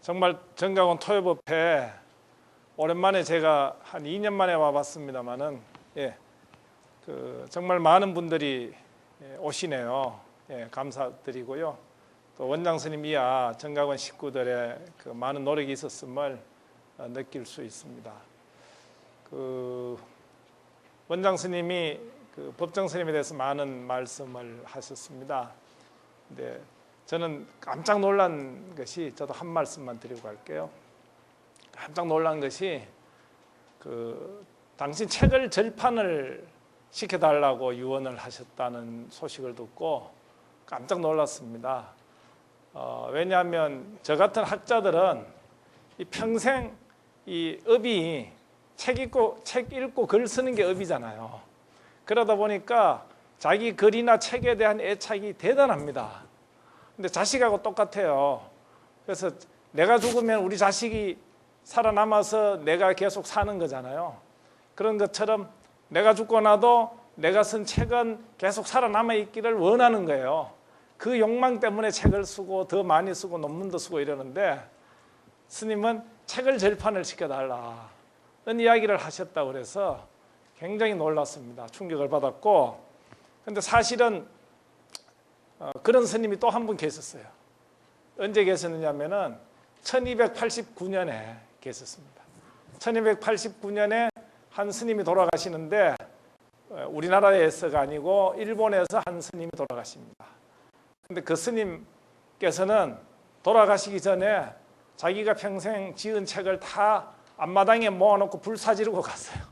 정말 정각원 토요법회 오랜만에 제가 한 2년 만에 와봤습니다만은 정말 많은 분들이 오시네요. 감사드리고요. 또 원장 스님 이하 정각원 식구들의 많은 노력이 있었음을 느낄 수 있습니다. 원장 스님이 법정 스님에 대해서 많은 말씀을 하셨습니다. 근데 저는 깜짝 놀란 것이, 저도 한 말씀만 드리고 갈게요. 깜짝 놀란 것이 당신 책을 절판을 시켜달라고 유언을 하셨다는 소식을 듣고 깜짝 놀랐습니다. 왜냐하면 저 같은 학자들은 평생 이 업이 책 읽고 글 쓰는 게 업이잖아요. 그러다 보니까 자기 글이나 책에 대한 애착이 대단합니다. 근데 자식하고 똑같아요. 그래서 내가 죽으면 우리 자식이 살아남아서 내가 계속 사는 거잖아요. 그런 것처럼 내가 죽고 나도 내가 쓴 책은 계속 살아남아 있기를 원하는 거예요. 그 욕망 때문에 책을 쓰고 더 많이 쓰고 논문도 쓰고 이러는데, 스님은 책을 절판을 시켜달라는 이야기를 하셨다고 그래서 굉장히 놀랐습니다. 충격을 받았고, 근데 사실은 그런 스님이 또 한 분 계셨어요. 언제 계셨느냐면은 1289년에 계셨습니다. 1289년에 한 스님이 돌아가시는데, 우리나라에서가 아니고 일본에서 한 스님이 돌아가십니다. 근데 그 스님께서는 돌아가시기 전에 자기가 평생 지은 책을 다 앞마당에 모아놓고 불사 지르고 갔어요.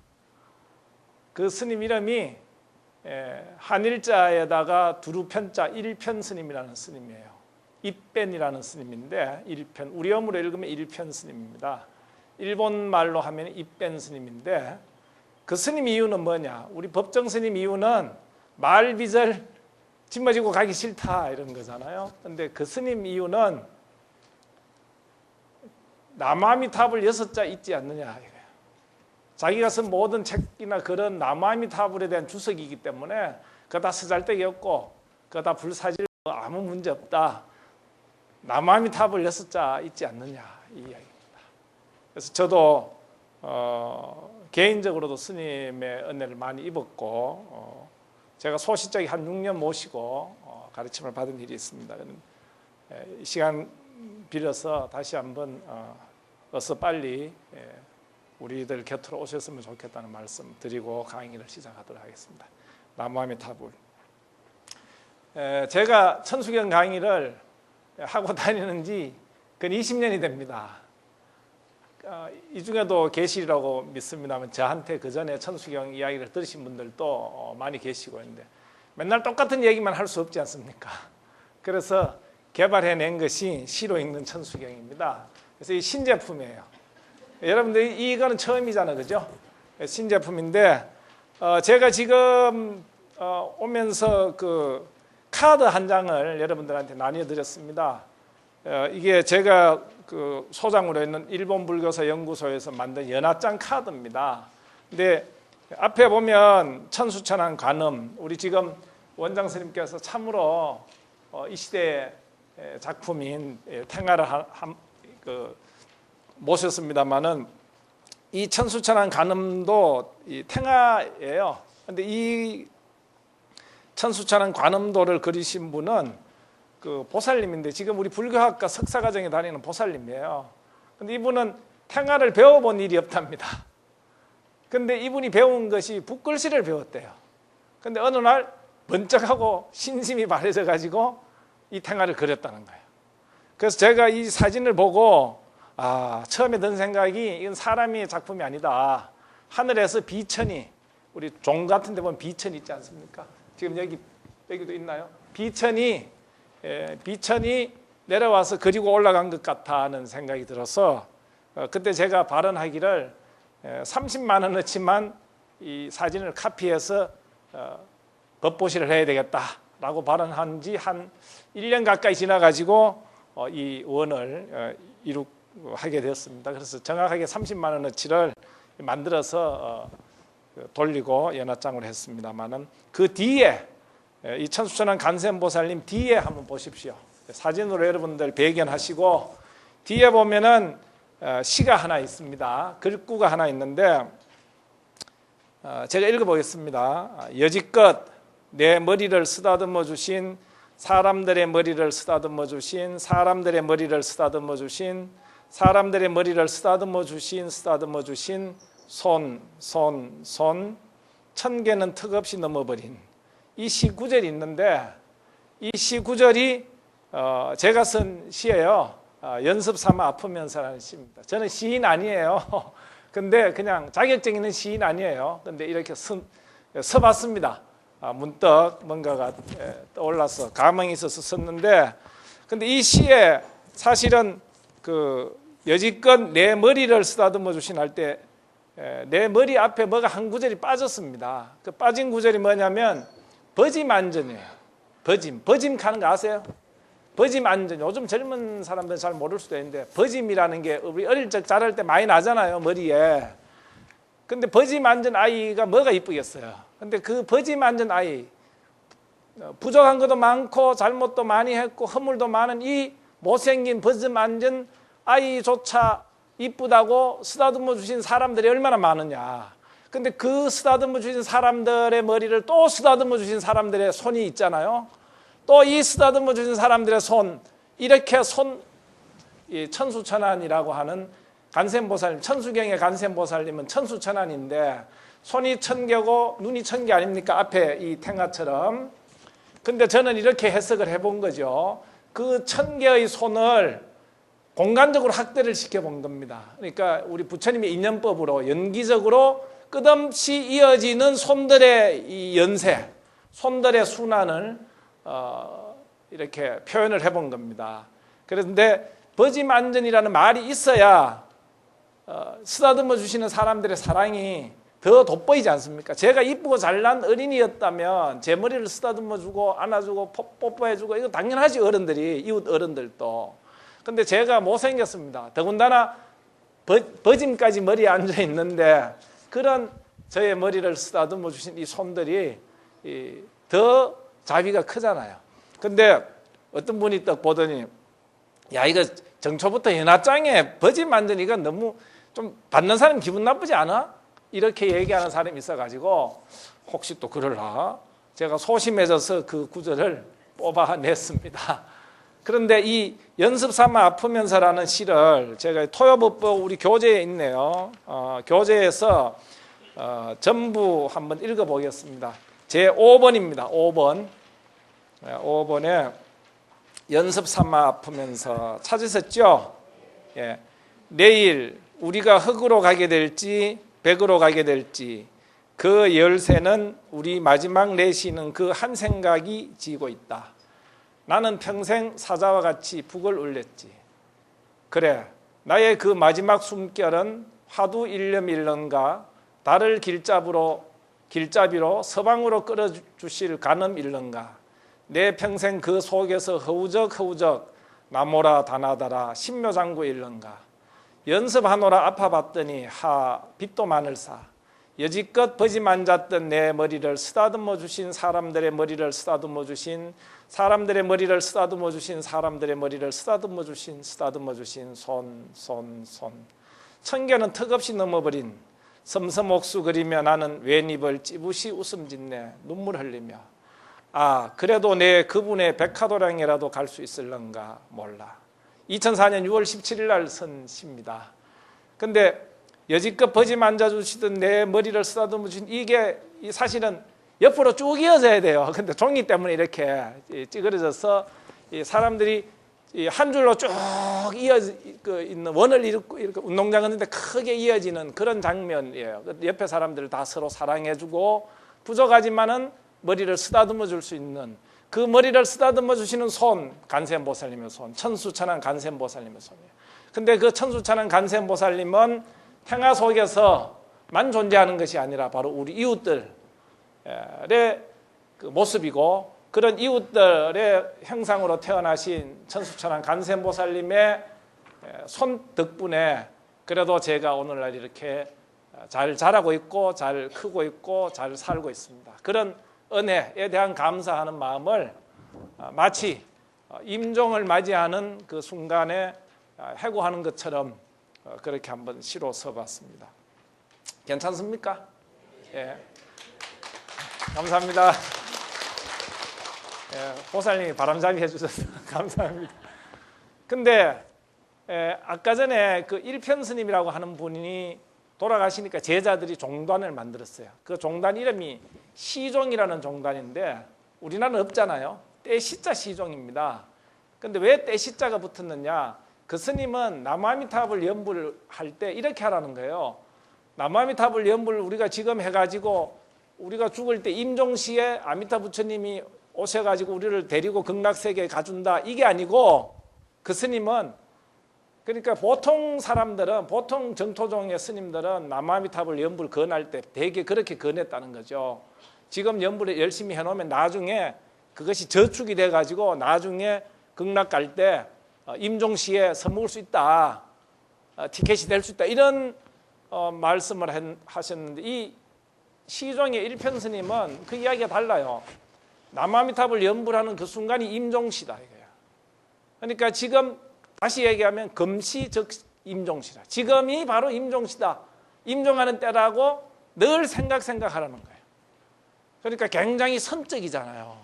그 스님 이름이 한일자에다가 두루편자 일편 스님이라는 스님이에요. 입변이라는 스님인데, 일편, 우리 어무로 읽으면 일편 스님입니다. 일본 말로 하면 입변 스님인데, 그 스님 이유는 뭐냐? 우리 법정 스님 이유는 말빚을 짊어지고 가기 싫다 이런 거잖아요. 근데 그 스님 이유는 나무아미타불 6자 있지 않느냐 이거예요. 자기가 쓴 모든 책이나 글은 나무아미타불에 대한 주석이기 때문에 그거 다 쓰잘데기 없고 그거 다 불사질 아무 문제 없다. 나무아미타불 6자 있지 않느냐 이 이야기입니다. 그래서 저도 개인적으로도 스님의 은혜를 많이 입었고, 제가 소시적이 한 6년 모시고 가르침을 받은 일이 있습니다. 이 시간 빌어서 다시 한번 어서 빨리 우리들 곁으로 오셨으면 좋겠다는 말씀 드리고 강의를 시작하도록 하겠습니다. 나무아미타불. 제가 천수경 강의를 하고 다니는 지 근 20년이 됩니다. 이 중에도 계시라고 믿습니다만 저한테 그 전에 천수경 이야기를 들으신 분들도 많이 계시고 있는데, 맨날 똑같은 얘기만 할 수 없지 않습니까? 그래서 개발해낸 것이 시로 읽는 천수경입니다. 그래서 이 신제품이에요. 여러분들 이거는 처음이잖아요, 그죠? 신제품인데, 제가 지금 오면서 그 카드 한 장을 여러분들한테 나뉘어드렸습니다. 이게 제가 그 소장으로 있는 일본 불교사 연구소에서 만든 연합장 카드입니다. 근데 앞에 보면 천수천안 관음, 우리 지금 원장 스님께서 참으로 이 시대의 작품인 탱화를 모셨습니다만은, 이 천수천안 관음도 이 탱화예요. 근데 이 천수천안 관음도를 그리신 분은 그 보살님인데, 지금 우리 불교학과 석사과정에 다니는 보살님이에요. 근데 이분은 탱화를 배워본 일이 없답니다. 근데 이분이 배운 것이 붓글씨를 배웠대요. 근데 어느 날 번쩍하고 신심이 발해져 가지고 이 탱화를 그렸다는 거예요. 그래서 제가 이 사진을 보고 처음에 든 생각이, 이건 사람의 작품이 아니다. 하늘에서 비천이, 우리 종 같은 데 보면 비천이 있지 않습니까? 지금 여기도 있나요? 비천이 내려와서 그리고 올라간 것 같다는 생각이 들어서, 그때 제가 발언하기를 30만 원어치만 이 사진을 카피해서 법보시를 해야 되겠다라고 발언한 지 한 1년 가까이 지나가지고 이 원을 이룩하게 되었습니다. 그래서 정확하게 30만 원어치를 만들어서 돌리고 연합장으로 했습니다만은, 그 뒤에 이 천수천안 간센보살님 뒤에 한번 보십시오. 사진으로 여러분들 배견하시고, 뒤에 보면은 시가 하나 있습니다. 글구가 하나 있는데 제가 읽어보겠습니다. 여지껏 내 머리를 쓰다듬어 주신, 사람들의 머리를 쓰다듬어 주신, 사람들의 머리를 쓰다듬어 주신, 사람들의 머리를 쓰다듬어 주신, 쓰다듬어 주신 손, 손, 손, 천 개는 턱없이 넘어버린, 이 시 구절이 있는데, 이 시 구절이 제가 쓴 시예요. 연습 삼아 아프면서라는 시입니다. 저는 시인 아니에요. 근데 그냥 자격증 있는 시인 아니에요. 근데 이렇게 써봤습니다. 문득 뭔가가 떠올라서 감흥이 있어서 썼는데, 근데 이 시에 사실은 그 여지껏 내 머리를 쓰다듬어 주신 할 때 내 머리 앞에 뭐가 한 구절이 빠졌습니다. 그 빠진 구절이 뭐냐면 버짐 안전이에요. 버짐 가는 거 아세요? 버짐 안전. 요즘 젊은 사람들은 잘 모를 수도 있는데, 버짐이라는 게 우리 어릴 적 자랄 때 많이 나잖아요, 머리에. 근데 버짐 안전 아이가 뭐가 이쁘겠어요. 근데 그 버짐 안전 아이, 부족한 것도 많고 잘못도 많이 했고 허물도 많은 이 못생긴 버짐 안전 아이조차 이쁘다고 쓰다듬어 주신 사람들이 얼마나 많으냐. 근데 그 쓰다듬어 주신 사람들의 머리를 또 쓰다듬어 주신 사람들의 손이 있잖아요. 또 이 쓰다듬어 주신 사람들의 손, 이렇게 천수천안이라고 하는 간센보살님, 천수경의 간센보살님은 천수천안인데 손이 천개고 눈이 천개 아닙니까? 앞에 이 탱화처럼. 근데 저는 이렇게 해석을 해본 거죠. 그 천개의 손을 공간적으로 확대를 시켜본 겁니다. 그러니까 우리 부처님의 인연법으로 연기적으로 끝없이 이어지는 손들의 이 연세, 손들의 순환을 이렇게 표현을 해본 겁니다. 그런데 버짐 안전이라는 말이 있어야 쓰다듬어 주시는 사람들의 사랑이 더 돋보이지 않습니까? 제가 이쁘고 잘난 어린이였다면 제 머리를 쓰다듬어 주고 안아주고 뽀뽀해 주고 이거 당연하지, 어른들이, 이웃 어른들도. 근데 제가 못생겼습니다. 더군다나 버짐까지 머리에 앉아 있는데 그런 저의 머리를 쓰다듬어 주신 이 손들이 더 자비가 크잖아요. 근데 어떤 분이 딱 보더니, 야, 이거 정초부터 연하장에 버짐 만드니까 너무 좀 받는 사람 기분 나쁘지 않아? 이렇게 얘기하는 사람이 있어가지고 혹시 또 그럴라 제가 소심해져서 그 구절을 뽑아냈습니다. 그런데 이 연습 삼아 아프면서라는 시를 제가 토요법보 우리 교재에 있네요. 교재에서 전부 한번 읽어보겠습니다. 제 5번입니다. 5번. 5번에 연습 삼아 아프면서 찾으셨죠? 예. 내일 우리가 흙으로 가게 될지 백으로 가게 될지 그 열쇠는 우리 마지막 내쉬는 그 한 생각이 지고 있다. 나는 평생 사자와 같이 북을 울렸지. 그래, 나의 그 마지막 숨결은 화두 일념일런가 달을 길잡이로 서방으로 끌어주실 가늠일런가. 내 평생 그 속에서 허우적 나모라 다나다라 신묘장구일런가. 연습하노라 아파봤더니 빛도 마늘사. 여지껏 버짐 앉았던 내 머리를 쓰다듬어 주신 사람들의 머리를 쓰다듬어 주신 사람들의 머리를 쓰다듬어 주신 사람들의 머리를 쓰다듬어 주신 손. 천개는 턱없이 넘어버린 섬섬옥수 그리며 나는 웬입을 찌부시 웃음 짓네 눈물 흘리며. 그래도 내 그분의 백화도량이라도 갈 수 있을런가 몰라. 2004년 6월 17일 날 쓴 시입니다. 근데 여지껏 버짐 앉아주시던 내 머리를 쓰다듬어 주신 이게 사실은 옆으로 쭉 이어져야 돼요. 근데 종이 때문에 이렇게 찌그러져서 사람들이 한 줄로 쭉 이어져 있는 원을 이렇게 운동장 같은데 크게 이어지는 그런 장면이에요. 옆에 사람들을 다 서로 사랑해주고 부족하지만은 머리를 쓰다듬어 줄 수 있는 그 머리를 쓰다듬어 주시는 손, 간센보살님의 손, 천수천안 간센보살님의 손이에요. 근데 그 천수천안 간센보살님은 평화 속에서만 존재하는 것이 아니라 바로 우리 이웃들의 그 모습이고, 그런 이웃들의 형상으로 태어나신 천수천안 간센보살님의 손 덕분에 그래도 제가 오늘날 이렇게 잘 자라고 있고 잘 크고 있고 잘 살고 있습니다. 그런 은혜에 대한 감사하는 마음을 마치 임종을 맞이하는 그 순간에 해고하는 것처럼 그렇게 한번 시로 써봤습니다. 괜찮습니까? 예. 감사합니다. 예, 보살님이 바람잡이 해주셔서 감사합니다. 근데 아까 전에 그 일편 스님이라고 하는 분이 돌아가시니까 제자들이 종단을 만들었어요. 그 종단 이름이 시종이라는 종단인데 우리나라는 없잖아요. 떼시자 시종입니다. 근데 왜 떼시자가 붙었느냐? 그 스님은 나무아미타불 연불 할 때 이렇게 하라는 거예요. 나무아미타불 연불 우리가 지금 해가지고 우리가 죽을 때 임종시에 아미타 부처님이 오셔가지고 우리를 데리고 극락세계에 가준다, 이게 아니고, 그 스님은, 그러니까 보통 사람들은, 보통 정토종의 스님들은 나무아미타불 연불 건할 때 되게 그렇게 건했다는 거죠. 지금 연불을 열심히 해놓으면 나중에 그것이 저축이 돼가지고 나중에 극락 갈 때 임종시에 선먹을 수 있다, 티켓이 될 수 있다, 이런 말씀을 하셨는데, 이 시종의 일편 스님은 그 이야기가 달라요. 나무아미타불 연불하는 그 순간이 임종시다 이거야. 그러니까 지금 다시 얘기하면 금시 즉 임종시다. 지금이 바로 임종시다. 임종하는 때라고 늘 생각하라는 거예요. 그러니까 굉장히 선적이잖아요.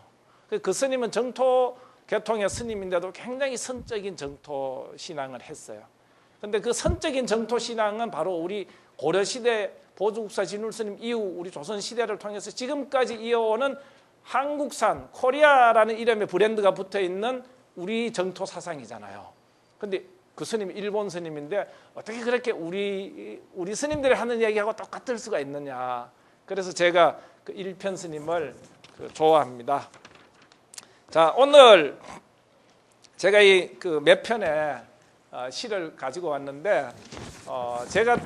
그 스님은 정토 계통의 스님인데도 굉장히 선적인 정토 신앙을 했어요. 그런데 그 선적인 정토 신앙은 바로 우리 고려시대 보주국사 진울스님 이후 우리 조선시대를 통해서 지금까지 이어오는 한국산, 코리아라는 이름의 브랜드가 붙어있는 우리 정토 사상이잖아요. 근데 그 스님이 일본 스님인데 어떻게 그렇게 우리 스님들이 하는 얘기하고 똑같을 수가 있느냐. 그래서 제가 그 일편 스님을 좋아합니다. 자, 오늘 제가 이 그 몇 편의 시를 가지고 왔는데, 제가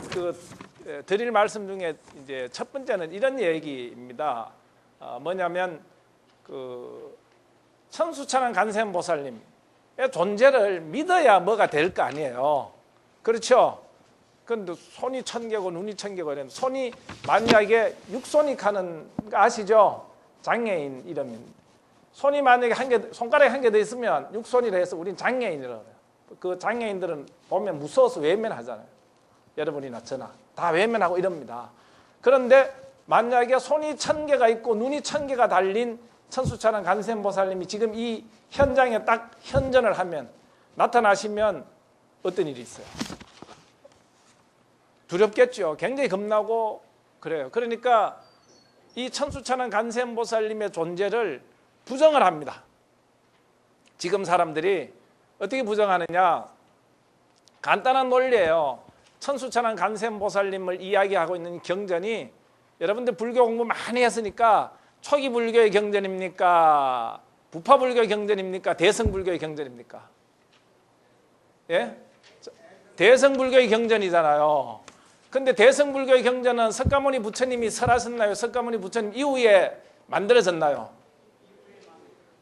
드릴 말씀 중에 이제 첫 번째는 이런 얘기입니다. 뭐냐면 천수천왕 간센보살님의 존재를 믿어야 뭐가 될 거 아니에요. 그렇죠? 근데 손이 1000개고 눈이 1000개고 이랬는데, 손이 만약에 육손이 가는 거 아시죠? 장애인 이름입니다. 손이 만약에 손가락에 한 개 더 있으면 육손이라 해서 우린 장애인이라고 해요. 그 장애인들은 보면 무서워서 외면하잖아요. 여러분이나 저나 다 외면하고 이럽니다. 그런데 만약에 손이 1000개가 있고 눈이 1000개가 달린 천수천왕 간센보살님이 지금 이 현장에 딱 현전을 하면, 나타나시면 어떤 일이 있어요? 두렵겠죠. 굉장히 겁나고 그래요. 그러니까 이 천수천왕 간센보살님의 존재를 부정을 합니다. 지금 사람들이 어떻게 부정하느냐? 간단한 논리예요. 천수천왕 간센보살님을 이야기하고 있는 경전이, 여러분들 불교 공부 많이 했으니까 초기 불교의 경전입니까? 부파 불교의 경전입니까? 대성 불교의 경전입니까? 예? 대성 불교의 경전이잖아요. 근데 대성 불교의 경전은 석가모니 부처님이 설하셨나요? 석가모니 부처님 이후에 만들어졌나요?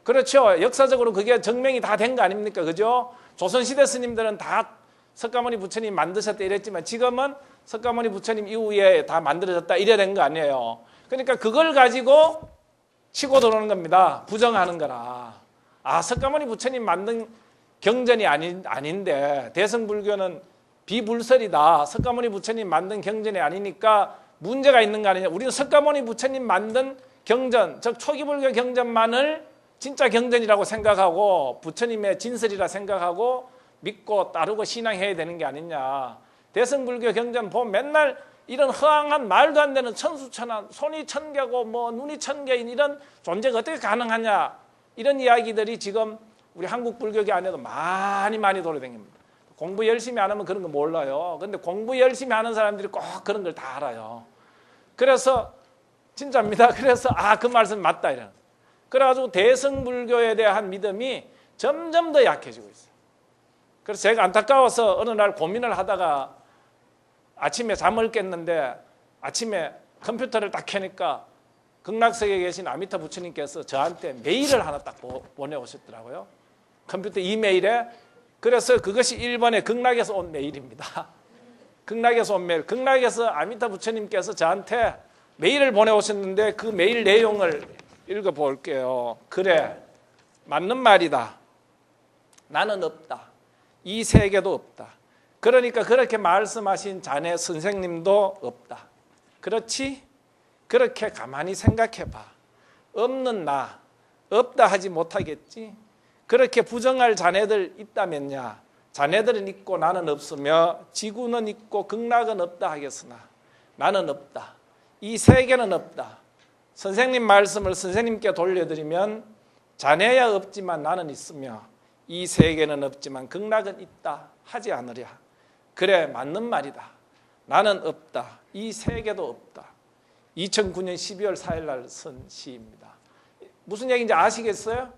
그렇죠. 역사적으로 그게 증명이 다 된 거 아닙니까? 그죠? 조선시대 스님들은 다 석가모니 부처님 만드셨다 이랬지만, 지금은 석가모니 부처님 이후에 다 만들어졌다 이래 된 거 아니에요. 그러니까 그걸 가지고 치고 들어오는 겁니다. 부정하는 거라. 아, 석가모니 부처님 만든 경전이 아닌데 대성불교는 비불설이다. 석가모니 부처님 만든 경전이 아니니까 문제가 있는 거 아니냐. 우리는 석가모니 부처님 만든 경전, 즉 초기 불교 경전만을 진짜 경전이라고 생각하고 부처님의 진설이라 생각하고 믿고 따르고 신앙해야 되는 게 아니냐. 대성불교 경전 보면 맨날 이런 허황한 말도 안 되는 천수천왕, 손이 1000개고 뭐 눈이 1000개인 이런 존재가 어떻게 가능하냐, 이런 이야기들이 지금 우리 한국 불교계 안에도 많이 돌아다닙니다. 공부 열심히 안 하면 그런 거 몰라요. 근데 공부 열심히 하는 사람들이 꼭 그런 걸 다 알아요. 그래서 진짜입니다. 그래서 그 말씀 맞다 이런. 그래가지고 대성불교에 대한 믿음이 점점 더 약해지고 있어요. 그래서 제가 안타까워서 어느 날 고민을 하다가 아침에 잠을 깼는데, 아침에 컴퓨터를 딱 켜니까 극락세계에 계신 아미타 부처님께서 저한테 메일을 하나 딱 보내오셨더라고요. 컴퓨터 이메일에. 그래서 그것이 일본의 극락에서 온 메일입니다. 극락에서 온 메일. 극락에서 아미타 부처님께서 저한테 메일을 보내오셨는데, 그 메일 내용을 읽어볼게요. 그래, 맞는 말이다. 나는 없다. 이 세계도 없다. 그러니까 그렇게 말씀하신 자네 선생님도 없다. 그렇지? 그렇게 가만히 생각해봐. 없는 나, 없다 하지 못하겠지? 그렇게 부정할 자네들 있다면야 자네들은 있고 나는 없으며 지구는 있고 극락은 없다 하겠으나 나는 없다. 이 세계는 없다. 선생님 말씀을 선생님께 돌려드리면 자네야 없지만 나는 있으며 이 세계는 없지만 극락은 있다 하지 않으랴. 그래 맞는 말이다. 나는 없다. 이 세계도 없다. 2009년 12월 4일 날 쓴 시입니다. 무슨 얘기인지 아시겠어요?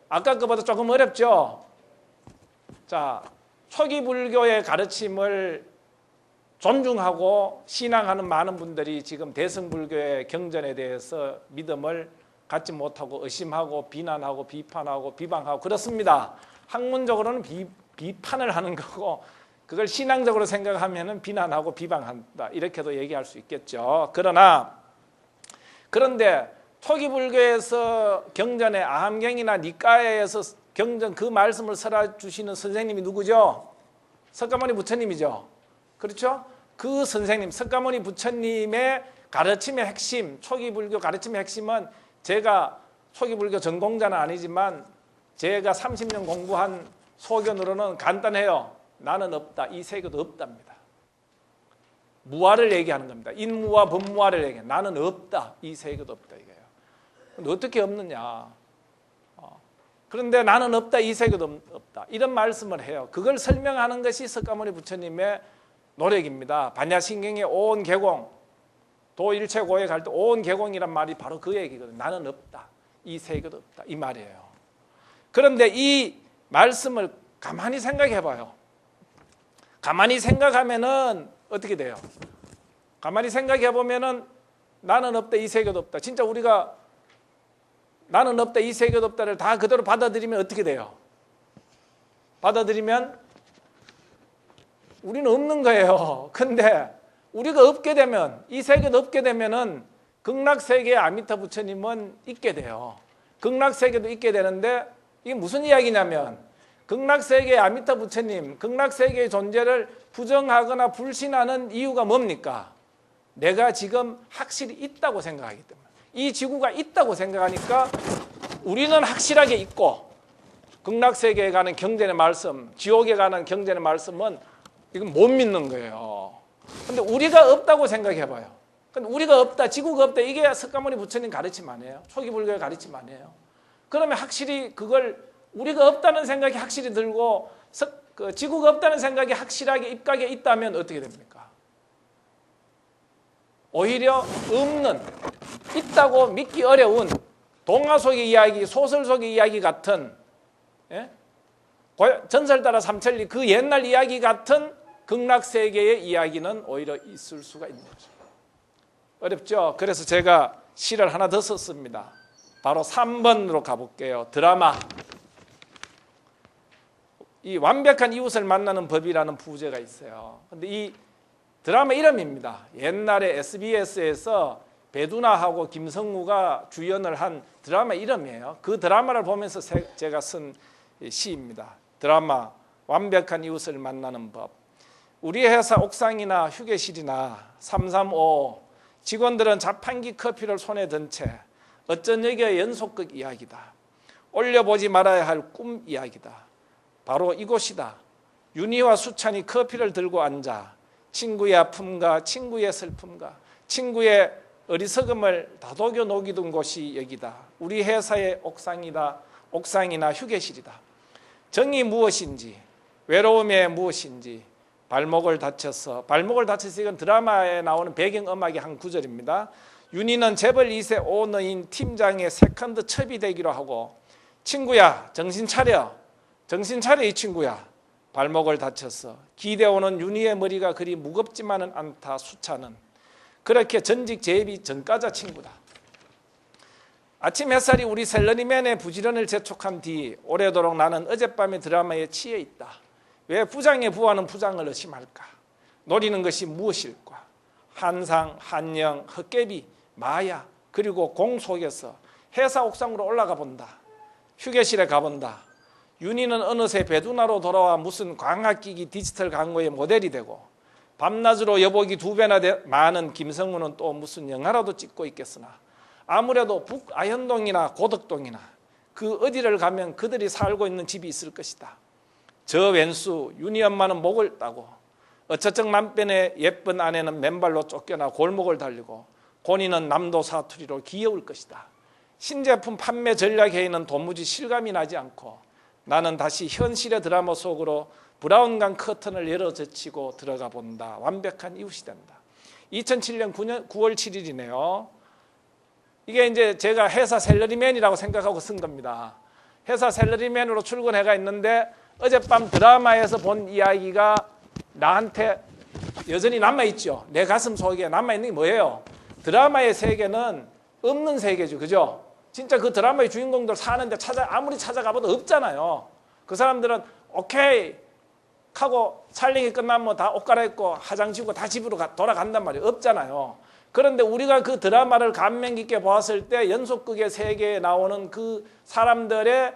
아까 그보다 조금 어렵죠? 자, 초기 불교의 가르침을 존중하고 신앙하는 많은 분들이 지금 대승불교의 경전에 대해서 믿음을 갖지 못하고 의심하고 비난하고 비판하고 비방하고 그렇습니다. 학문적으로는 비판을 하는 거고 그걸 신앙적으로 생각하면 비난하고 비방한다 이렇게도 얘기할 수 있겠죠. 그런데 초기 불교에서 경전에 아함경이나 니까에서 경전 그 말씀을 설해주시는 선생님이 누구죠? 석가모니 부처님이죠. 그렇죠? 그 선생님 석가모니 부처님의 가르침의 핵심, 초기 불교 가르침의 핵심은 제가 초기 불교 전공자는 아니지만 제가 30년 공부한 소견으로는 간단해요. 나는 없다. 이 세계도 없답니다. 무아를 얘기하는 겁니다. 인무아 법무아를 얘기해요. 나는 없다. 이 세계도 없다 이거예요. 근데 어떻게 없느냐? 그런데 나는 없다. 이 세계도 없다. 이런 말씀을 해요. 그걸 설명하는 것이 석가모니 부처님의 노력입니다. 반야신경의 온 개공, 도일체고에 갈 때 온 개공이란 말이 바로 그 얘기거든요. 나는 없다. 이 세계도 없다. 이 말이에요. 그런데 이 말씀을 가만히 생각해 봐요. 가만히 생각하면은 어떻게 돼요? 가만히 생각해 보면은 나는 없다. 이 세계도 없다. 진짜 우리가 나는 없다. 이 세계도 없다를 다 그대로 받아들이면 어떻게 돼요? 받아들이면 우리는 없는 거예요. 근데 우리가 없게 되면 이 세계도 없게 되면은 극락세계의 아미타 부처님은 있게 돼요. 극락세계도 있게 되는데 이게 무슨 이야기냐면 극락세계의 아미타 부처님, 극락세계의 존재를 부정하거나 불신하는 이유가 뭡니까? 내가 지금 확실히 있다고 생각하기 때문에. 이 지구가 있다고 생각하니까 우리는 확실하게 있고 극락세계에 가는 경전의 말씀, 지옥에 가는 경전의 말씀은 이건 못 믿는 거예요. 근데 우리가 없다고 생각해 봐요. 근데 우리가 없다, 지구가 없다 이게 석가모니 부처님 가르침 아니에요? 초기 불교의 가르침 아니에요? 그러면 확실히 그걸 우리가 없다는 생각이 확실히 들고 지구가 없다는 생각이 확실하게 입각에 있다면 어떻게 됩니까? 오히려 없는, 있다고 믿기 어려운 동화 속의 이야기, 소설 속의 이야기 같은 전설 따라 삼천리 그 옛날 이야기 같은 극락세계의 이야기는 오히려 있을 수가 있는 거죠. 어렵죠? 그래서 제가 시를 하나 더 썼습니다. 바로 3번으로 가볼게요. 드라마. 이 완벽한 이웃을 만나는 법이라는 부제가 있어요. 근데 이 드라마 이름입니다. 옛날에 SBS에서 배두나하고 김성우가 주연을 한 드라마 이름이에요. 그 드라마를 보면서 제가 쓴 시입니다. 드라마 완벽한 이웃을 만나는 법. 우리 회사 옥상이나 휴게실이나 335 직원들은 자판기 커피를 손에 든 채 어쩐 여기의 연속극 이야기다. 올려보지 말아야 할 꿈 이야기다. 바로 이곳이다. 윤희와 수찬이 커피를 들고 앉아 친구의 아픔과 친구의 슬픔과 친구의 어리석음을 다독여 녹이던 곳이 여기다. 우리 회사의 옥상이다. 옥상이나 휴게실이다. 정이 무엇인지, 외로움이 무엇인지, 발목을 다쳐서 이건 드라마에 나오는 배경음악의 한 구절입니다. 윤희는 재벌 2세 오너인 팀장의 세컨드 첩이 되기로 하고 친구야 정신 차려 이 친구야. 발목을 다쳐서 기대오는 윤희의 머리가 그리 무겁지만은 않다. 수차는 그렇게 전직 재입이 전과자 친구다. 아침 햇살이 우리 샐러리맨의 부지런을 재촉한 뒤 오래도록 나는 어젯밤의 드라마에 취해 있다. 왜 부장의 부하는 부장을 의심할까? 노리는 것이 무엇일까? 한상, 한영, 헛개비, 마야 그리고 공 속에서 회사 옥상으로 올라가 본다. 휴게실에 가본다. 윤희는 어느새 배두나로 돌아와 무슨 광학기기 디지털 광고의 모델이 되고 밤낮으로 여복이 2배나 많은 김성우는 또 무슨 영화라도 찍고 있겠으나 아무래도 북아현동이나 고덕동이나 그 어디를 가면 그들이 살고 있는 집이 있을 것이다. 저 왼수 윤희 엄마는 목을 따고 어쩌적 남편의 예쁜 아내는 맨발로 쫓겨나 골목을 달리고 고니는 남도 사투리로 귀여울 것이다. 신제품 판매 전략회의는 도무지 실감이 나지 않고 나는 다시 현실의 드라마 속으로 브라운관 커튼을 열어젖히고 들어가 본다. 완벽한 이웃이 된다. 2007년 9월 7일이네요. 이게 이제 제가 회사 샐러리맨이라고 생각하고 쓴 겁니다. 회사 샐러리맨으로 출근해가 있는데 어젯밤 드라마에서 본 이야기가 나한테 여전히 남아있죠. 내 가슴 속에 남아있는 게 뭐예요? 드라마의 세계는 없는 세계죠. 그죠? 진짜 그 드라마의 주인공들 사는데 아무리 찾아가봐도 없잖아요. 그 사람들은 오케이 하고 촬영이 끝나면 다 옷 갈아입고 화장 지우고 다 집으로 돌아간단 말이에요. 없잖아요. 그런데 우리가 그 드라마를 감명 깊게 보았을 때 연속극의 세계에 나오는 그 사람들의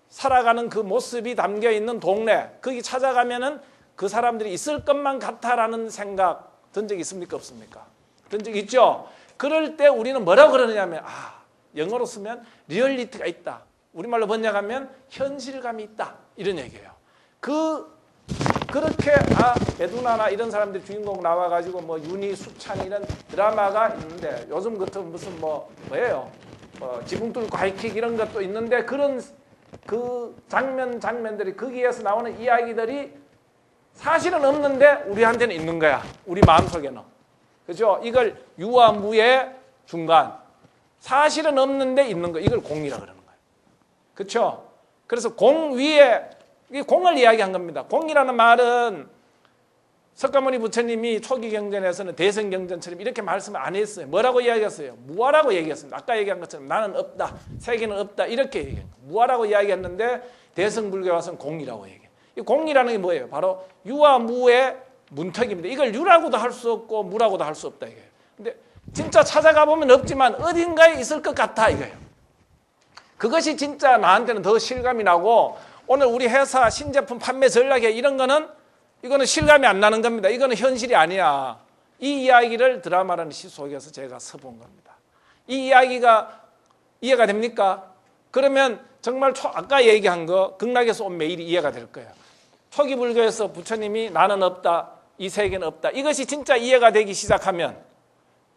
살아가는 그 모습이 담겨 있는 동네, 거기 찾아가면은 그 사람들이 있을 것만 같아라는 생각 든 적 있습니까? 없습니까? 든 적 있죠? 그럴 때 우리는 뭐라고 그러느냐면 영어로 쓰면 리얼리티가 있다. 우리말로 번역하면 현실감이 있다. 이런 얘기예요. 그렇게 배두나나 이런 사람들이 주인공 나와가지고 뭐 윤희, 수찬 이런 드라마가 있는데 요즘 같은 무슨 뭐예요? 지붕 뚫고 하이킥 이런 것도 있는데 그런 그 장면들이 거기에서 나오는 이야기들이 사실은 없는데 우리한테는 있는 거야. 우리 마음속에는. 그죠? 이걸 유와 무의 중간. 사실은 없는데 있는 거. 이걸 공이라 그러는 거예요. 그렇죠? 그래서 공 위에 공을 이야기한 겁니다. 공이라는 말은 석가모니 부처님이 초기 경전에서는 대선 경전처럼 이렇게 말씀을 안 했어요. 뭐라고 이야기했어요? 무아라고 얘기했습니다. 아까 얘기한 것처럼 나는 없다, 세계는 없다 이렇게 얘기해요. 무아라고 이야기했는데 대성 불교에 와서는 공이라고 얘기해요. 이 공이라는 게 뭐예요? 바로 유와 무의 문턱입니다. 이걸 유라고도 할 수 없고 무라고도 할 수 없다 이거예요. 근데 진짜 찾아가 보면 없지만 어딘가에 있을 것 같아 이거예요. 그것이 진짜 나한테는 더 실감이 나고 오늘 우리 회사 신제품 판매 전략에 이런 거는 이거는 실감이 안 나는 겁니다. 이거는 현실이 아니야. 이 이야기를 드라마라는 시 속에서 제가 써본 겁니다. 이 이야기가 이해가 됩니까? 그러면 정말 아까 얘기한 거 극락에서 온 매일이 이해가 될 거예요. 초기 불교에서 부처님이 나는 없다, 이 세계는 없다. 이것이 진짜 이해가 되기 시작하면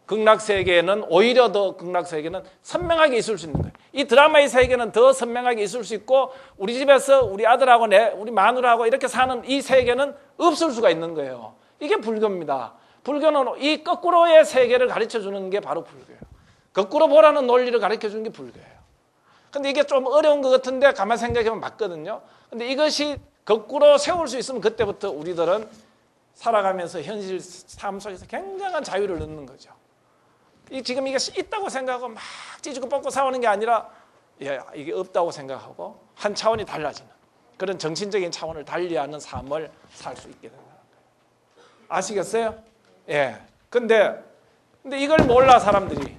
극락세계는 오히려 더 극락세계는 선명하게 있을 수 있는 거예요. 이 드라마의 세계는 더 선명하게 있을 수 있고 우리 집에서 우리 아들하고 우리 마누라하고 이렇게 사는 이 세계는 없을 수가 있는 거예요. 이게 불교입니다. 불교는 이 거꾸로의 세계를 가르쳐주는 게 바로 불교예요. 거꾸로 보라는 논리를 가르쳐주는 게 불교예요. 근데 이게 좀 어려운 것 같은데 가만히 생각해보면 맞거든요. 근데 이것이 거꾸로 세울 수 있으면 그때부터 우리들은 살아가면서 현실 삶 속에서 굉장한 자유를 얻는 거죠. 지금 이게 있다고 생각하고 막 찢고 뽑고 싸우는 게 아니라 이게 없다고 생각하고 한 차원이 달라지는 그런 정신적인 차원을 달리하는 삶을 살 수 있게 된다는 거예요. 아시겠어요? 예. 근데 이걸 몰라 사람들이.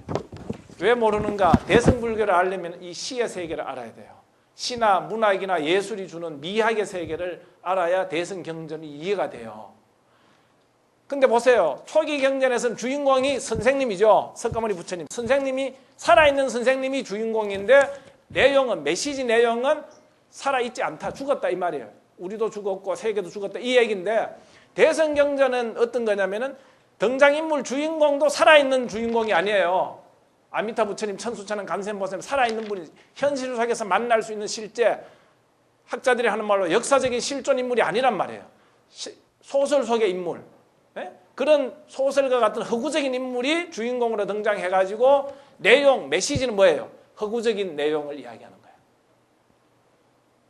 왜 모르는가? 대승불교를 알려면 이 시의 세계를 알아야 돼요. 시나 문학이나 예술이 주는 미학의 세계를 알아야 대승경전이 이해가 돼요. 근데 보세요. 초기 경전에서는 주인공이 선생님이죠. 석가모니 부처님. 선생님이 살아있는 선생님이 주인공인데 내용은 메시지 내용은 살아있지 않다. 죽었다 이 말이에요. 우리도 죽었고 세계도 죽었다 이 얘기인데 대성경전은 어떤 거냐면은 등장인물 주인공도 살아있는 주인공이 아니에요. 아미타 부처님, 천수천왕, 감세음보살님 살아있는 분이 현실 속에서 만날 수 있는 실제 학자들이 하는 말로 역사적인 실존 인물이 아니란 말이에요. 소설 속의 인물. 네? 그런 소설과 같은 허구적인 인물이 주인공으로 등장해가지고 내용, 메시지는 뭐예요? 허구적인 내용을 이야기하는 거예요.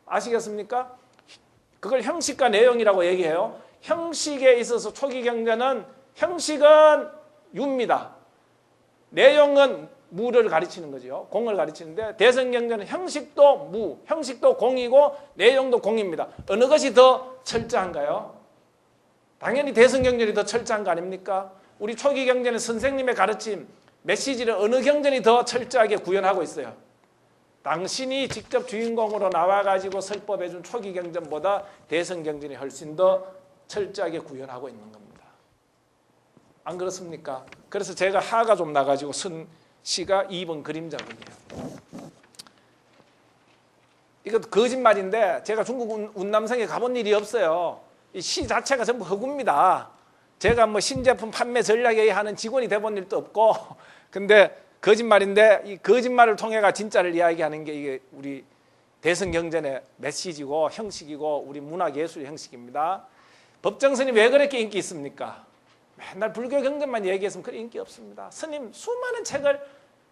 아시겠습니까? 그걸 형식과 내용이라고 얘기해요. 형식에 있어서 초기 경전은 형식은 유입니다. 내용은 무를 가르치는 거죠. 공을 가르치는데 대성경전은 형식도 무, 형식도 공이고 내용도 공입니다. 어느 것이 더 철저한가요? 당연히 대성경전이 더 철저한 거 아닙니까? 우리 초기 경전의 선생님의 가르침, 메시지를 어느 경전이 더 철저하게 구현하고 있어요? 당신이 직접 주인공으로 나와가지고 설법해준 초기 경전보다 대선 경전이 훨씬 더 철저하게 구현하고 있는 겁니다. 안 그렇습니까? 그래서 제가 하가 좀 나가지고 쓴 시가 2번 그림자극이에요. 이것도 거짓말인데 제가 중국 운남성에 가본 일이 없어요. 이 시 자체가 전부 허구입니다. 제가 뭐 신제품 판매 전략에 하는 직원이 돼본 일도 없고, 근데 거짓말인데 이 거짓말을 통해가 진짜를 이야기하는 게 이게 우리 대선 경전의 메시지고 형식이고 우리 문학 예술의 형식입니다. 법정 스님 왜 그렇게 인기 있습니까? 맨날 불교 경전만 얘기했으면 그렇게 인기 없습니다. 스님 수많은 책을,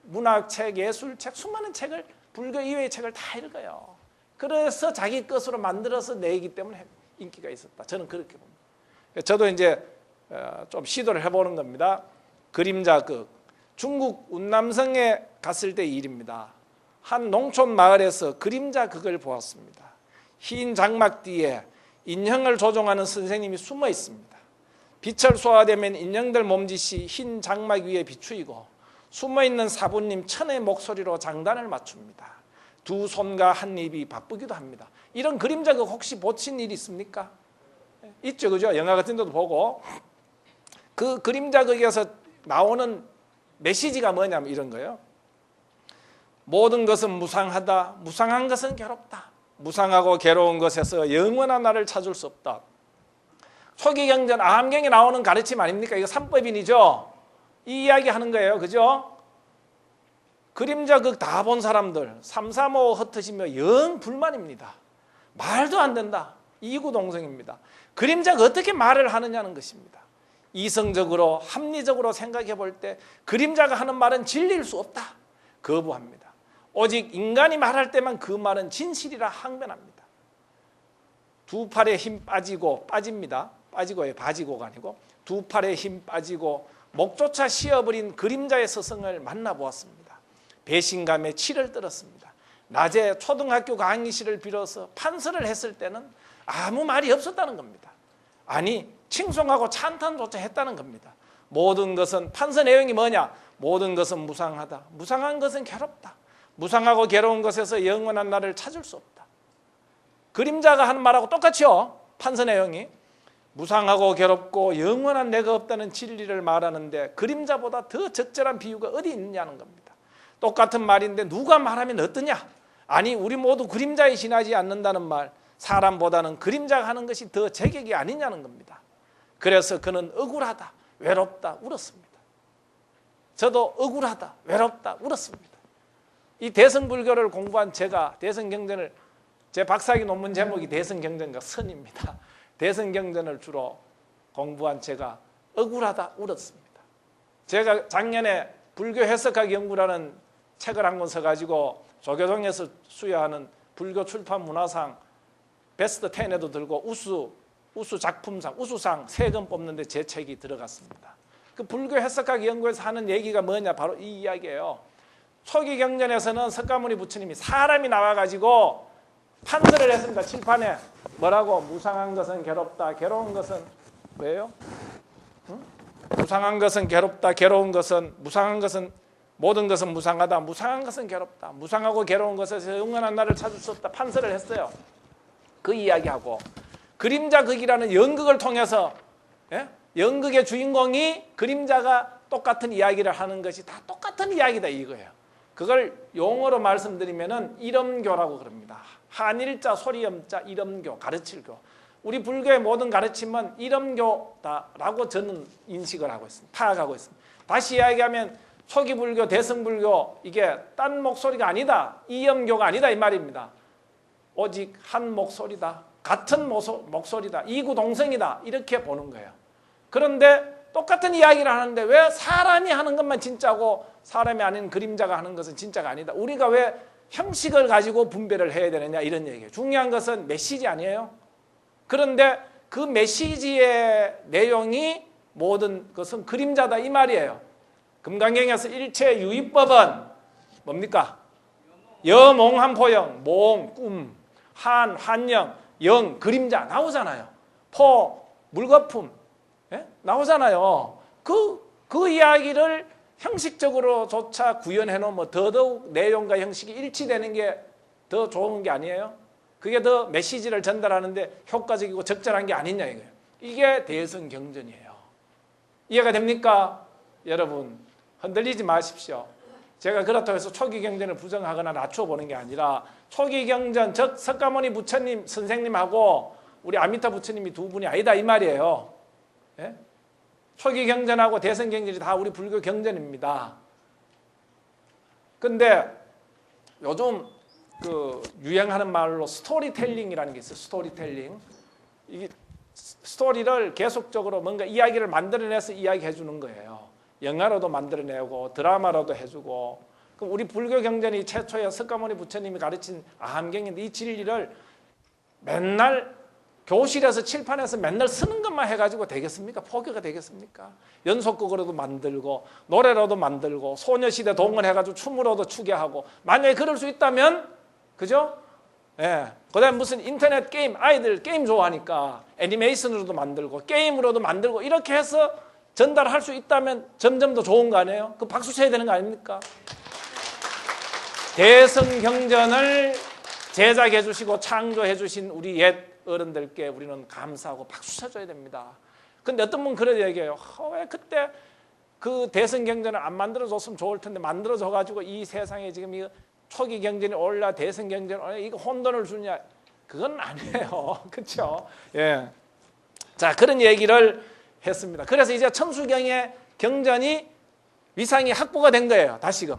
문학책, 예술책, 수많은 책을, 불교 이외의 책을 다 읽어요. 그래서 자기 것으로 만들어서 내기 때문에 인기가 있었다. 저는 그렇게 봅니다. 저도 이제 좀 시도를 해보는 겁니다. 그림자극. 중국 운남성에 갔을 때 일입니다. 한 농촌 마을에서 그림자극을 보았습니다. 흰 장막 뒤에 인형을 조종하는 선생님이 숨어 있습니다. 빛을 쏘아대면 인형들 몸짓이 흰 장막 위에 비추이고 숨어있는 사부님 천의 목소리로 장단을 맞춥니다. 두 손과 한 입이 바쁘기도 합니다. 이런 그림자극 혹시 보신 일 있습니까? 있죠, 그죠? 영화 같은 데도 보고. 그 그림자극에서 나오는 메시지가 뭐냐면 이런 거예요. 모든 것은 무상하다. 무상한 것은 괴롭다. 무상하고 괴로운 것에서 영원한 나를 찾을 수 없다. 초기 경전 아함경에 나오는 가르침 아닙니까? 이거 삼법인이죠. 이 이야기 하는 거예요. 그죠? 그림자극 다 본 사람들 335 흩으시며 영 불만입니다. 말도 안 된다. 이구동성입니다. 그림자가 어떻게 말을 하느냐는 것입니다. 이성적으로 합리적으로 생각해 볼 때 그림자가 하는 말은 진리일 수 없다. 거부합니다. 오직 인간이 말할 때만 그 말은 진실이라 항변합니다. 두 팔에 힘 빠지고 빠집니다. 빠지고의 바지고가 아니고 두 팔에 힘 빠지고 목조차 씌어버린 그림자의 스승을 만나보았습니다. 배신감에 치를 떨었습니다. 낮에 초등학교 강의실을 빌어서 판서를 했을 때는 아무 말이 없었다는 겁니다. 아니 칭송하고 찬탄조차 했다는 겁니다. 모든 것은 판서 내용이 뭐냐? 모든 것은 무상하다. 무상한 것은 괴롭다. 무상하고 괴로운 것에서 영원한 나를 찾을 수 없다. 그림자가 하는 말하고 똑같죠. 판서 내용이 무상하고 괴롭고 영원한 내가 없다는 진리를 말하는데 그림자보다 더 적절한 비유가 어디 있느냐는 겁니다. 똑같은 말인데 누가 말하면 어떠냐? 아니 우리 모두 그림자에 지나지 않는다는 말, 사람보다는 그림자가 하는 것이 더 제격이 아니냐는 겁니다. 그래서 그는 억울하다, 외롭다, 울었습니다. 저도 억울하다, 외롭다, 울었습니다. 이 대성불교를 공부한 제가 대성경전을, 제 박사학위 논문 제목이 대성경전과 선입니다. 대성경전을 주로 공부한 제가 억울하다, 울었습니다. 제가 작년에 불교 해석학 연구라는 책을 한 권 써가지고 조계종에서 수여하는 불교 출판 문화상 베스트 10에도 들고 우수 작품상, 우수상 3건 뽑는데 제 책이 들어갔습니다. 그 불교 해석학 연구에서 하는 얘기가 뭐냐? 바로 이 이야기예요. 초기 경전에서는 석가모니 부처님이 사람이 나와가지고 판서를 했습니다. 칠판에 뭐라고? 무상한 것은 괴롭다. 괴로운 것은 왜요? 응? 무상한 것은 괴롭다. 괴로운 것은, 무상한 것은, 모든 것은 무상하다. 무상한 것은 괴롭다. 무상하고 괴로운 것에서 영원한 나를 찾을 수 없다. 판서를 했어요. 그 이야기하고 그림자극이라는 연극을 통해서, 예? 연극의 주인공이 그림자가 똑같은 이야기를 하는 것이 다 똑같은 이야기다 이거예요. 그걸 용어로 말씀드리면은 일엄교라고 그럽니다. 한일자, 소리엄자, 일엄교, 가르칠교. 우리 불교의 모든 가르침은 일엄교다라고 저는 인식을 하고 있습니다. 파악하고 있습니다. 다시 이야기하면 초기 불교, 대성불교 이게 딴 목소리가 아니다. 이엄교가 아니다 이 말입니다. 오직 한 목소리다. 같은 목소리다. 이구동성이다. 이렇게 보는 거예요. 그런데 똑같은 이야기를 하는데 왜 사람이 하는 것만 진짜고 사람이 아닌 그림자가 하는 것은 진짜가 아니다. 우리가 왜 형식을 가지고 분별을 해야 되느냐 이런 얘기예요. 중요한 것은 메시지 아니에요? 그런데 그 메시지의 내용이 모든 것은 그림자다 이 말이에요. 금강경에서 일체 유의법은 뭡니까? 여몽한포영, 몽, 꿈, 한, 환영, 영, 그림자 나오잖아요. 포, 물거품, 예? 나오잖아요. 그 이야기를 형식적으로조차 구현해 놓으면 더더욱 내용과 형식이 일치되는 게 더 좋은 게 아니에요? 그게 더 메시지를 전달하는데 효과적이고 적절한 게 아니냐 이거예요. 이게 대선 경전이에요. 이해가 됩니까? 여러분 흔들리지 마십시오. 제가 그렇다고 해서 초기 경전을 부정하거나 낮춰 보는 게 아니라 초기 경전, 즉 석가모니 부처님 선생님하고 우리 아미타 부처님이 두 분이 아니다 이 말이에요. 예? 초기 경전하고 대선 경전이 다 우리 불교 경전입니다. 근데 요즘 그 유행하는 말로 스토리텔링이라는 게 있어요. 스토리텔링. 이게 스토리를 계속적으로 뭔가 이야기를 만들어내서 이야기해 주는 거예요. 영화로도 만들어내고 드라마로도 해주고. 그럼 우리 불교 경전이 최초의 석가모니 부처님이 가르친 아함경인데 이 진리를 맨날 교실에서 칠판에서 맨날 쓰는 것만 해가지고 되겠습니까? 포교가 되겠습니까? 연속극으로도 만들고 노래로도 만들고 소녀시대 동원해가지고 춤으로도 추게 하고 만약에 그럴 수 있다면 그죠? 예. 그다음 무슨 인터넷 게임 아이들 게임 좋아하니까 애니메이션으로도 만들고 게임으로도 만들고 이렇게 해서 전달할 수 있다면 점점 더 좋은 거 아니에요? 그 박수 쳐야 되는 거 아닙니까? 대성경전을 제작해 주시고 창조해 주신 우리 옛 어른들께 우리는 감사하고 박수 쳐줘야 됩니다. 근데 어떤 분은 그런 얘기해요. 왜 그때 그 대성경전을 안 만들어줬으면 좋을 텐데 만들어줘가지고 이 세상에 지금 이 초기 경전이 올라 대선 경전이 올라 이거 혼돈을 주냐? 그건 아니에요. 그렇죠? 예. 자, 그런 얘기를 했습니다. 그래서 이제 천수경의 경전이 위상이 확보가 된 거예요. 다시금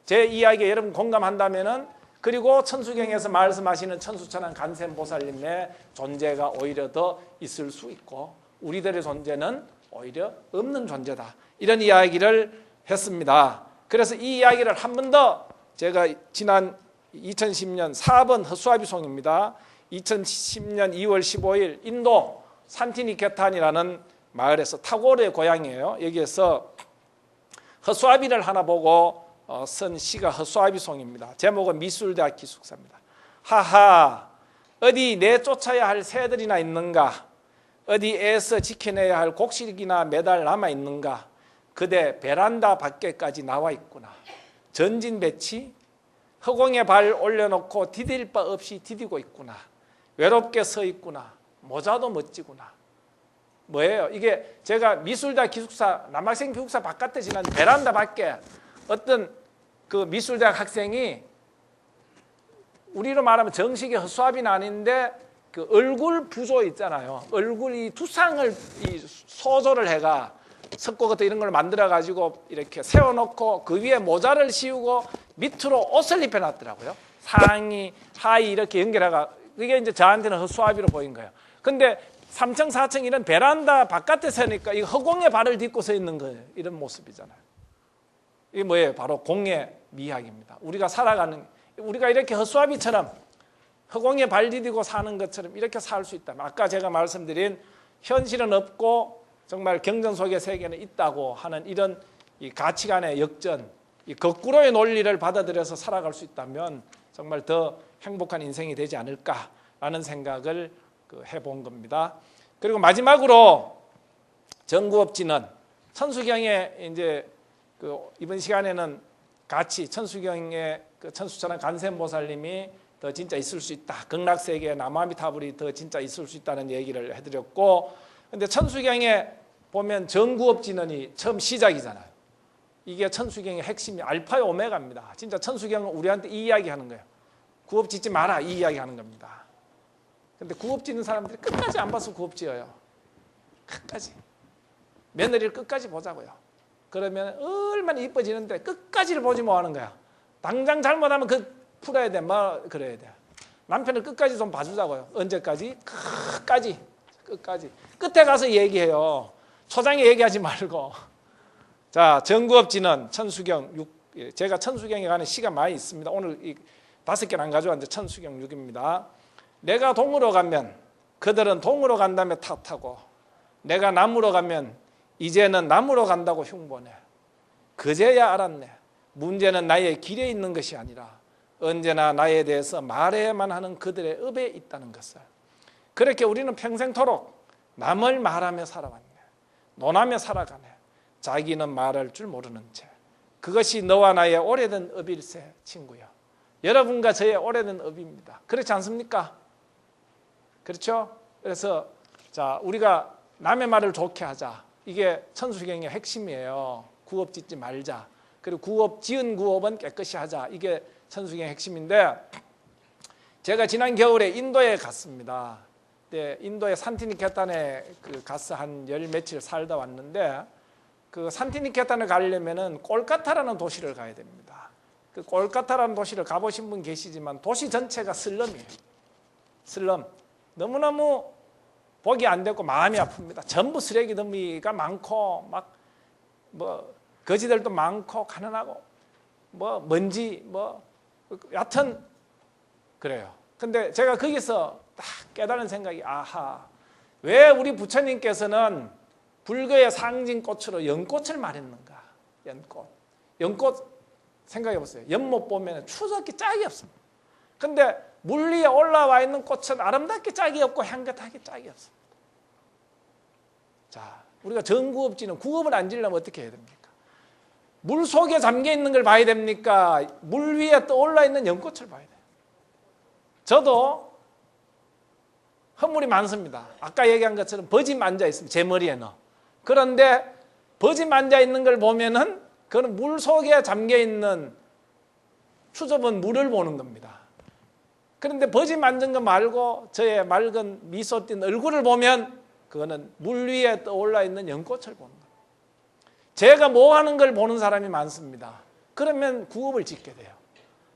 제 이야기에 여러분 공감한다면은 그리고 천수경에서 말씀하시는 천수천왕 간센보살님의 존재가 오히려 더 있을 수 있고 우리들의 존재는 오히려 없는 존재다. 이런 이야기를 했습니다. 그래서 이 이야기를 한 번 더 제가 지난 2010년 4번 허수아비송입니다. 2010년 2월 15일 인도 산티니케탄이라는 마을에서 타고르의 고향이에요. 여기에서 허수아비를 하나 보고 쓴 시가 허수아비송입니다. 제목은 미술대학 기숙사입니다. 하하, 어디 내쫓아야 할 새들이나 있는가? 어디에서 지켜내야 할 곡식이나 매달 남아 있는가? 그대 베란다 밖에까지 나와 있구나. 전진 배치 허공에 발 올려놓고 디딜 바 없이 디디고 있구나. 외롭게 서 있구나. 모자도 멋지구나. 뭐예요? 이게 제가 미술대학 기숙사 남학생 기숙사 바깥에 지난 베란다 밖에 어떤 그 미술대학 학생이 우리로 말하면 정식의 허수아비는 아닌데 그 얼굴 부조 있잖아요. 얼굴 이 두상을 이 소조를 해가 석고 같은 이런 걸 만들어 가지고 이렇게 세워놓고 그 위에 모자를 씌우고 밑으로 옷을 입혀놨더라고요. 상의, 하의 이렇게 연결해가 그게 이제 저한테는 허수아비로 보인 거예요. 근데 3층, 4층 이런 베란다 바깥에 서니까 이 허공에 발을 딛고 서 있는 거예요. 이런 모습이잖아요. 이게 뭐예요? 바로 공의 미학입니다. 우리가 살아가는 우리가 이렇게 허수아비처럼 허공에 발 디디고 사는 것처럼 이렇게 살 수 있다면 아까 제가 말씀드린 현실은 없고 정말 경전 속의 세계는 있다고 하는 이런 이 가치관의 역전, 이 거꾸로의 논리를 받아들여서 살아갈 수 있다면 정말 더 행복한 인생이 되지 않을까라는 생각을 해본 겁니다. 그리고 마지막으로 정구업지는 천수경에 이제 이번 시간에는 같이 천수경의 천수천왕 간센보살님이 더 진짜 있을 수 있다. 극락세계에 남아미타불이 더 진짜 있을 수 있다는 얘기를 해드렸고, 근데 천수경에 보면 정구업진언이 처음 시작이잖아요. 이게 천수경의 핵심이 알파의 오메가입니다. 진짜 천수경은 우리한테 이 이야기 하는 거예요. 구업 짓지 마라 이 이야기 하는 겁니다. 근데 구업 짓는 사람들이 끝까지 안 봐서 구업 지어요. 끝까지. 며느리를 끝까지 보자고요. 그러면 얼마나 이뻐지는데 끝까지를 보지 못하는 거야. 당장 잘못하면 풀어야 돼. 뭐 그래야 돼. 남편을 끝까지 좀 봐주자고요. 언제까지? 끝까지. 끝에 가서 얘기해요. 초장에 얘기하지 말고. 자, 정구업지는 천수경 6. 제가 천수경에 가는 시가 많이 있습니다. 오늘 5개는 안 가져왔는데 천수경 6입니다. 내가 동으로 가면 그들은 동으로 간다며 탓하고 내가 남으로 가면 이제는 남으로 간다고 흉보네. 그제야 알았네. 문제는 나의 길에 있는 것이 아니라 언제나 나에 대해서 말해야만 하는 그들의 업에 있다는 것을. 그렇게 우리는 평생토록 남을 말하며 살아왔네. 논하며 살아가네. 자기는 말할 줄 모르는 채. 그것이 너와 나의 오래된 업일세 친구요. 여러분과 저의 오래된 업입니다. 그렇지 않습니까? 그렇죠? 그래서 자, 우리가 남의 말을 좋게 하자. 이게 천수경의 핵심이에요. 구업 짓지 말자. 그리고 구업 지은 구업은 깨끗이 하자. 이게 천수경의 핵심인데, 제가 지난 겨울에 인도에 갔습니다. 네, 인도의 산티니케탄에 가서 한 열 며칠 살다 왔는데, 그 산티니케탄을 가려면은 꼴까타라는 도시를 가야 됩니다. 그 꼴까타라는 도시를 가보신 분 계시지만 도시 전체가 슬럼이에요. 슬럼. 너무너무 보기 안 되고 마음이 아픕니다. 전부 쓰레기 더미가 많고 막 뭐 거지들도 많고 가난하고 뭐 먼지 뭐 여하튼 그래요. 근데 제가 거기서 딱 깨달은 생각이, 아하, 왜 우리 부처님께서는 불교의 상징꽃으로 연꽃을 말했는가? 연꽃 생각해 보세요. 연못 보면 추석기 짝이 없습니다. 근데 물 위에 올라와 있는 꽃은 아름답게 짝이 없고 향긋하게 짝이 없습니다. 자, 우리가 정구업지는 구업을 안 지려면 어떻게 해야 됩니까? 물 속에 잠겨 있는 걸 봐야 됩니까? 물 위에 떠올라 있는 연꽃을 봐야 돼요. 저도 허물이 많습니다. 아까 얘기한 것처럼 버짐 앉아 있습니다. 제 머리에는. 그런데 버짐 앉아 있는 걸 보면은 그건 물 속에 잠겨 있는 추접은 물을 보는 겁니다. 그런데 버짐 앉은 거 말고 저의 맑은 미소 띤 얼굴을 보면 그거는 물 위에 떠올라 있는 연꽃을 보는 겁니다. 제가 뭐 하는 걸 보는 사람이 많습니다. 그러면 구업을 짓게 돼요.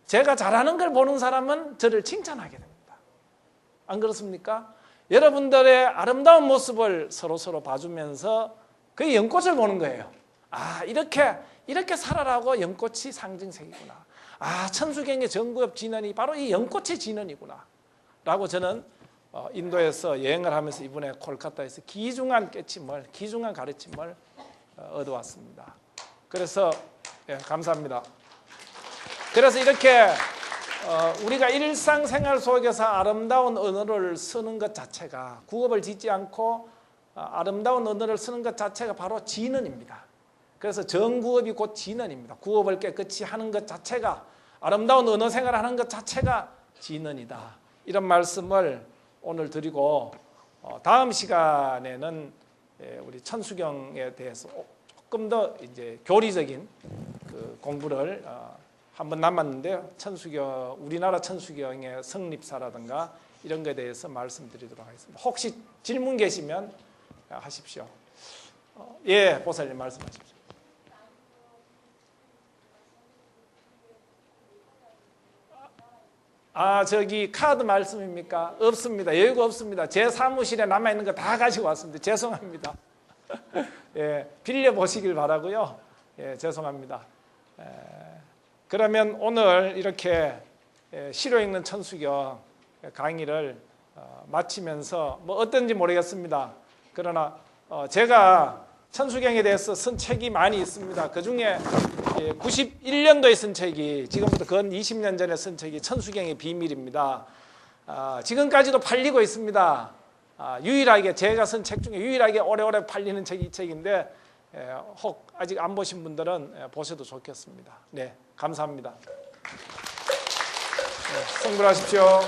제가 잘하는 걸 보는 사람은 저를 칭찬하게 됩니다. 안 그렇습니까? 여러분들의 아름다운 모습을 서로 봐주면서 그 연꽃을 보는 거예요. 아, 이렇게 살아라고 연꽃이 상징색이구나. 아, 천수경의 정구업 진언이 바로 이 연꽃의 진언이구나 라고 저는 인도에서 여행을 하면서 이번에 콜카타에서 귀중한 깨침을, 귀중한 가르침을 얻어왔습니다. 그래서 감사합니다. 그래서 이렇게 우리가 일상생활 속에서 아름다운 언어를 쓰는 것 자체가, 구업을 짓지 않고 아름다운 언어를 쓰는 것 자체가 바로 진언입니다. 그래서 정구업이 곧 진언입니다. 구업을 깨끗이 하는 것 자체가, 아름다운 언어 생활을 하는 것 자체가 진언이다. 이런 말씀을 오늘 드리고, 다음 시간에는 우리 천수경에 대해서 조금 더 이제 교리적인 그 공부를 한 번 남았는데요. 천수경, 우리나라 천수경의 성립사라든가 이런 것에 대해서 말씀드리도록 하겠습니다. 혹시 질문 계시면 하십시오. 예, 보살님 말씀하십시오. 아, 저기 카드 말씀입니까? 없습니다. 여유가 없습니다. 제 사무실에 남아있는 거 다 가지고 왔습니다. 죄송합니다. 예, 빌려보시길 바라고요. 예, 죄송합니다. 그러면 오늘 이렇게 시로 읽는 천수경 강의를 마치면서 뭐 어떤지 모르겠습니다. 그러나 제가 천수경에 대해서 쓴 책이 많이 있습니다. 그중에 91년도에 쓴 책이, 지금부터 근 20년 전에 쓴 책이 천수경의 비밀입니다. 지금까지도 팔리고 있습니다. 유일하게 제가 쓴 책 중에 유일하게 오래오래 팔리는 책이 이 책인데, 혹 아직 안 보신 분들은 보셔도 좋겠습니다. 네, 감사합니다. 네, 성불하십시오.